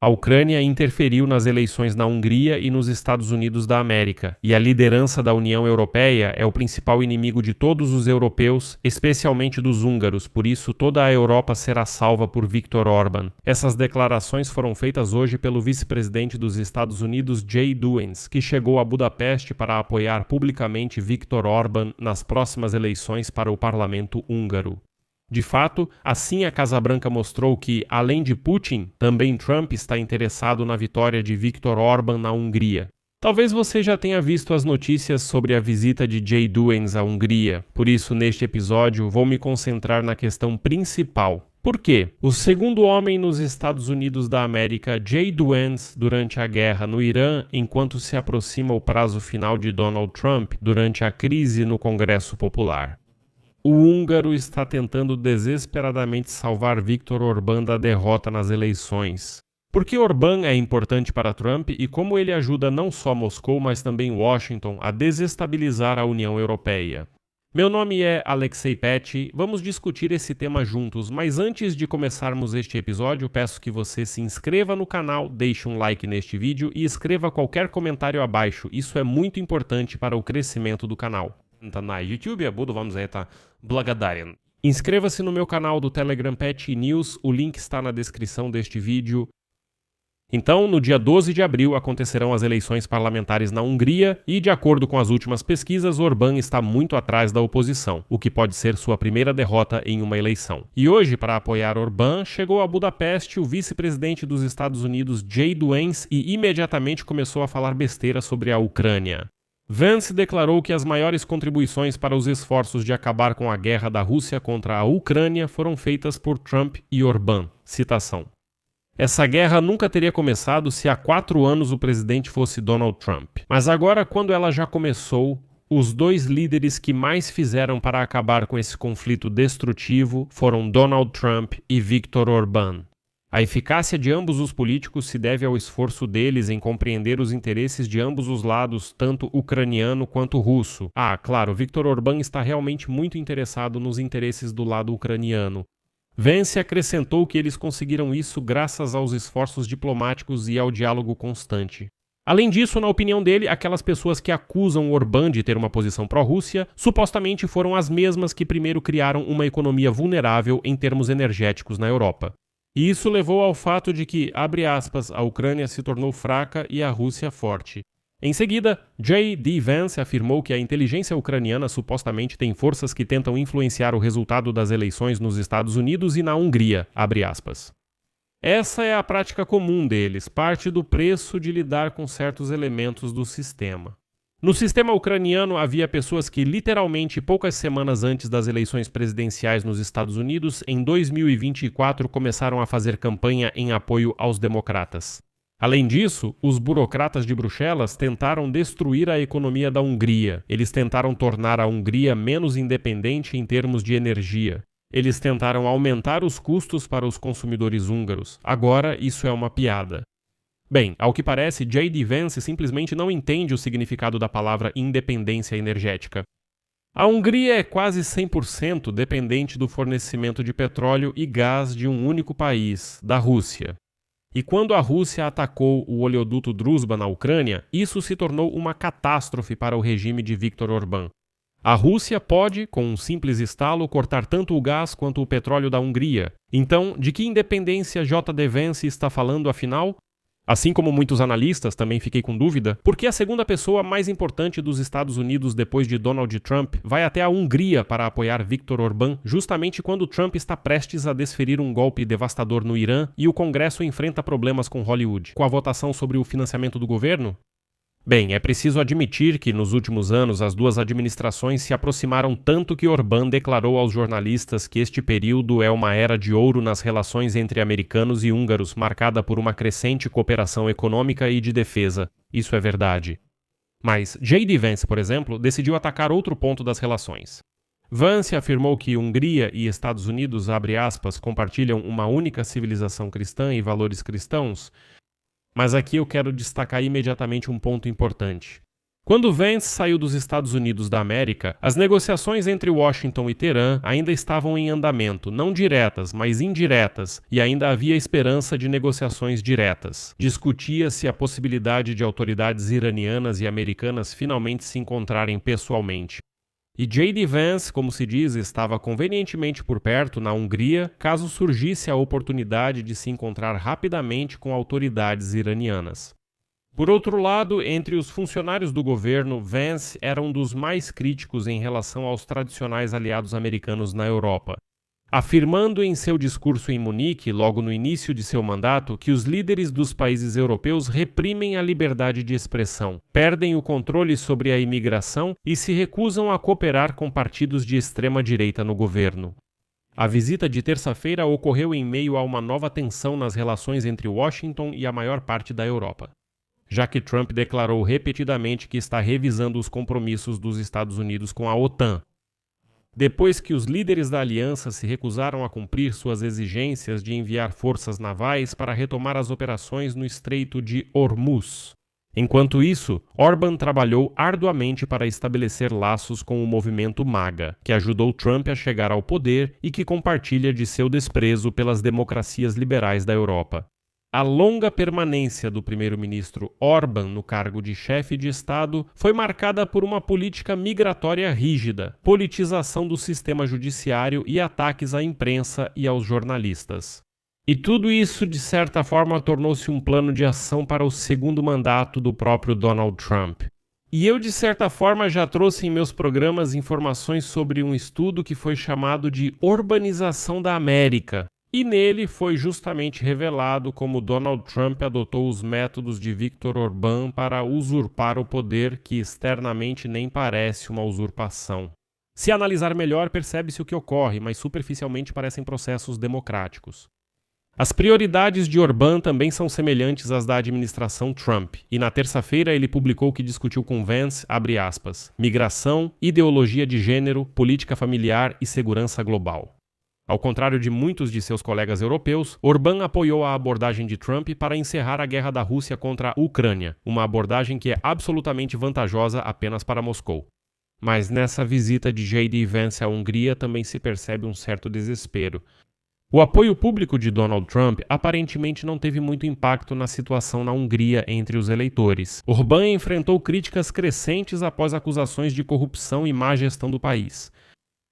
A Ucrânia interferiu nas eleições na Hungria e nos Estados Unidos da América, e a liderança da União Europeia é o principal inimigo de todos os europeus, especialmente dos húngaros, por isso toda a Europa será salva por Viktor Orbán. Essas declarações foram feitas hoje pelo vice-presidente dos Estados Unidos, Jay Duens, que chegou a Budapeste para apoiar publicamente Viktor Orbán nas próximas eleições para o parlamento húngaro. De fato, assim a Casa Branca mostrou que, além de Putin, também Trump está interessado na vitória de Viktor Orbán na Hungria. Talvez você já tenha visto as notícias sobre a visita de Jay Duens à Hungria, por isso neste episódio vou me concentrar na questão principal. Por quê? O segundo homem nos Estados Unidos da América, Jay Duens, durante a guerra no Irã, enquanto se aproxima o prazo final de Donald Trump durante a crise no Congresso Popular. O húngaro está tentando desesperadamente salvar Viktor Orbán da derrota nas eleições. Por que Orbán é importante para Trump e como ele ajuda não só Moscou, mas também Washington a desestabilizar a União Europeia? Meu nome é Alexei Petty, vamos discutir esse tema juntos, mas antes de começarmos este episódio, peço que você se inscreva no canal, deixe um like neste vídeo e escreva qualquer comentário abaixo, isso é muito importante para o crescimento do canal. На YouTube, буду вам за это благодарен. Inscreva-se no meu canal do Telegram Petty News, o link está na descrição deste vídeo. Então, no dia 12 de abril acontecerão as eleições parlamentares na Hungria e, de acordo com as últimas pesquisas, Orbán está muito atrás da oposição, o que pode ser sua primeira derrota em uma eleição. E hoje, para apoiar Orbán, chegou a Budapeste o vice-presidente dos Estados Unidos, Jay Duens, e imediatamente começou a falar besteira sobre a Ucrânia. Vance declarou que as maiores contribuições para os esforços de acabar com a guerra da Rússia contra a Ucrânia foram feitas por Trump e Orbán. Citação. Essa guerra nunca teria começado se há 4 anos o presidente fosse Donald Trump. Mas agora, quando ela já começou, os dois líderes que mais fizeram para acabar com esse conflito destrutivo foram Donald Trump e Viktor Orbán. A eficácia de ambos os políticos se deve ao esforço deles em compreender os interesses de ambos os lados, tanto ucraniano quanto russo. Claro, Viktor Orbán está realmente muito interessado nos interesses do lado ucraniano. Vance acrescentou que eles conseguiram isso graças aos esforços diplomáticos e ao diálogo constante. Além disso, na opinião dele, aquelas pessoas que acusam Orbán de ter uma posição pró-Rússia supostamente foram as mesmas que primeiro criaram uma economia vulnerável em termos energéticos na Europa. E isso levou ao fato de que, abre aspas, a Ucrânia se tornou fraca e a Rússia forte. Em seguida, J.D. Vance afirmou que a inteligência ucraniana supostamente tem forças que tentam influenciar o resultado das eleições nos Estados Unidos e na Hungria, abre aspas. Essa é a prática comum deles, parte do preço de lidar com certos elementos do sistema. No sistema ucraniano, havia pessoas que, literalmente, poucas semanas antes das eleições presidenciais nos Estados Unidos, em 2024, começaram a fazer campanha em apoio aos democratas. Além disso, os burocratas de Bruxelas tentaram destruir a economia da Hungria. Eles tentaram tornar a Hungria menos independente em termos de energia. Eles tentaram aumentar os custos para os consumidores húngaros. Agora, isso é uma piada. Bem, ao que parece, J.D. Vance simplesmente não entende o significado da palavra independência energética. A Hungria é quase 100% dependente do fornecimento de petróleo e gás de um único país, da Rússia. E quando a Rússia atacou o oleoduto Druzhba na Ucrânia, isso se tornou uma catástrofe para o regime de Viktor Orbán. A Rússia pode, com um simples estalo, cortar tanto o gás quanto o petróleo da Hungria. Então, de que independência J.D. Vance está falando afinal? Assim como muitos analistas, também fiquei com dúvida, por que a segunda pessoa mais importante dos Estados Unidos depois de Donald Trump vai até a Hungria para apoiar Viktor Orbán justamente quando Trump está prestes a desferir um golpe devastador no Irã e o Congresso enfrenta problemas com Hollywood, com a votação sobre o financiamento do governo? Bem, é preciso admitir que nos últimos anos as duas administrações se aproximaram tanto que Orbán declarou aos jornalistas que este período é uma era de ouro nas relações entre americanos e húngaros, marcada por uma crescente cooperação econômica e de defesa. Isso é verdade. Mas J.D. Vance, por exemplo, decidiu atacar outro ponto das relações. Vance afirmou que Hungria e Estados Unidos, abre aspas, compartilham uma única civilização cristã e valores cristãos. Mas aqui eu quero destacar imediatamente um ponto importante. Quando Vance saiu dos Estados Unidos da América, as negociações entre Washington e Teherã ainda estavam em andamento, não diretas, mas indiretas, e ainda havia esperança de negociações diretas. Discutia-se a possibilidade de autoridades iranianas e americanas finalmente se encontrarem pessoalmente. E J.D. Vance, como se diz, estava convenientemente por perto, na Hungria, caso surgisse a oportunidade de se encontrar rapidamente com autoridades iranianas. Por outro lado, entre os funcionários do governo, Vance era um dos mais críticos em relação aos tradicionais aliados americanos na Europa, afirmando em seu discurso em Munique, logo no início de seu mandato, que os líderes dos países europeus reprimem a liberdade de expressão, perdem o controle sobre a imigração e se recusam a cooperar com partidos de extrema-direita no governo. A visita de terça-feira ocorreu em meio a uma nova tensão nas relações entre Washington e a maior parte da Europa, já que Trump declarou repetidamente que está revisando os compromissos dos Estados Unidos com a OTAN, depois que os líderes da aliança se recusaram a cumprir suas exigências de enviar forças navais para retomar as operações no Estreito de Hormuz. Enquanto isso, Orbán trabalhou arduamente para estabelecer laços com o movimento MAGA, que ajudou Trump a chegar ao poder e que compartilha de seu desprezo pelas democracias liberais da Europa. A longa permanência do primeiro-ministro Orbán no cargo de chefe de Estado foi marcada por uma política migratória rígida, politização do sistema judiciário e ataques à imprensa e aos jornalistas. E tudo isso, de certa forma, tornou-se um plano de ação para o segundo mandato do próprio Donald Trump. E eu, de certa forma, já trouxe em meus programas informações sobre um estudo que foi chamado de Urbanização da América. E nele foi justamente revelado como Donald Trump adotou os métodos de Viktor Orbán para usurpar o poder que externamente nem parece uma usurpação. Se analisar melhor, percebe-se o que ocorre, mas superficialmente parecem processos democráticos. As prioridades de Orbán também são semelhantes às da administração Trump, e na terça-feira ele publicou que discutiu com Vance, abre aspas, migração, ideologia de gênero, política familiar e segurança global. Ao contrário de muitos de seus colegas europeus, Orbán apoiou a abordagem de Trump para encerrar a guerra da Rússia contra a Ucrânia, uma abordagem que é absolutamente vantajosa apenas para Moscou. Mas nessa visita de J.D. Vance à Hungria também se percebe um certo desespero. O apoio público de Donald Trump aparentemente não teve muito impacto na situação na Hungria entre os eleitores. Orbán enfrentou críticas crescentes após acusações de corrupção e má gestão do país.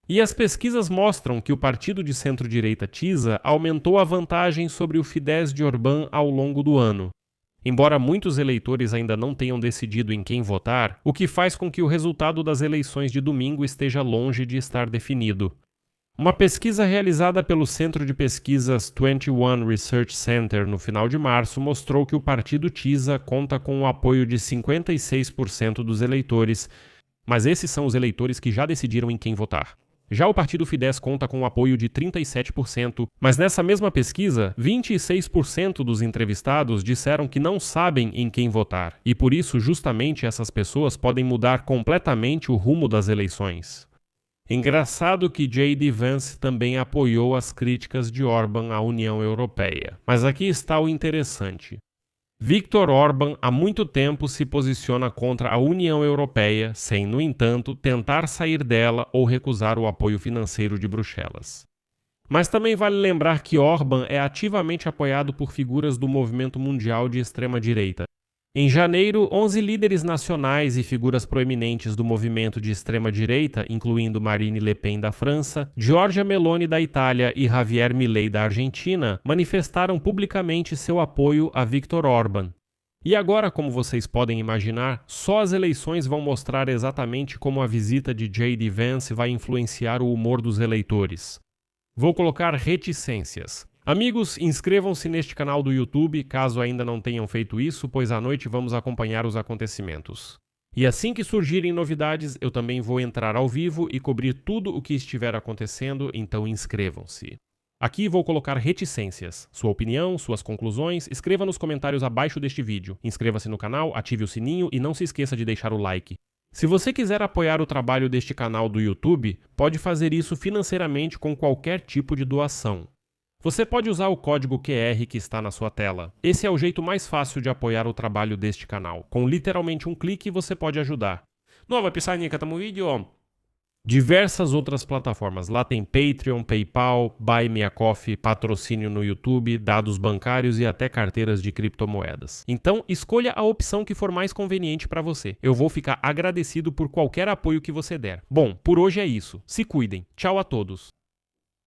E as pesquisas mostram que o partido de centro-direita TISA aumentou a vantagem sobre o Fidesz de Orbán ao longo do ano. Embora muitos eleitores ainda não tenham decidido em quem votar, o que faz com que o resultado das eleições de domingo esteja longe de estar definido. Uma pesquisa realizada pelo Centro de Pesquisas 21 Research Center no final de março mostrou que o partido TISA conta com o apoio de 56% dos eleitores, mas esses são os eleitores que já decidiram em quem votar. Já o partido Fidesz conta com o apoio de 37%, mas nessa mesma pesquisa, 26% dos entrevistados disseram que não sabem em quem votar, e por isso justamente essas pessoas podem mudar completamente o rumo das eleições. Engraçado que J.D. Vance também apoiou as críticas de Orbán à União Europeia. Mas aqui está o interessante. Viktor Orbán há muito tempo se posiciona contra a União Europeia, sem, no entanto, tentar sair dela ou recusar o apoio financeiro de Bruxelas. Mas também vale lembrar que Orbán é ativamente apoiado por figuras do movimento mundial de extrema-direita. Em janeiro, 11 líderes nacionais e figuras proeminentes do movimento de extrema-direita, incluindo Marine Le Pen da França, Giorgia Meloni da Itália e Javier Milei da Argentina, manifestaram publicamente seu apoio a Viktor Orbán. E agora, como vocês podem imaginar, só as eleições vão mostrar exatamente como a visita de J.D. Vance vai influenciar o humor dos eleitores. Vou colocar reticências. Amigos, inscrevam-se neste canal do YouTube, caso ainda não tenham feito isso, pois à noite vamos acompanhar os acontecimentos. E assim que surgirem novidades, eu também vou entrar ao vivo e cobrir tudo o que estiver acontecendo, então inscrevam-se. Aqui vou colocar reticências. Sua opinião, suas conclusões, escreva nos comentários abaixo deste vídeo. Inscreva-se no canal, ative o sininho e não se esqueça de deixar o like. Se você quiser apoiar o trabalho deste canal do YouTube, pode fazer isso financeiramente com qualquer tipo de doação. Você pode usar o código QR que está na sua tela. Esse é o jeito mais fácil de apoiar o trabalho deste canal. Com literalmente um clique você pode ajudar. No описании к этому видео diversas outras plataformas. Lá tem Patreon, PayPal, Buy Me a Coffee, patrocínio no YouTube, dados bancários e até carteiras de criptomoedas. Então, escolha a opção que for mais conveniente para você. Eu vou ficar agradecido por qualquer apoio que você der. Bom, por hoje é isso. Se cuidem. Tchau a todos.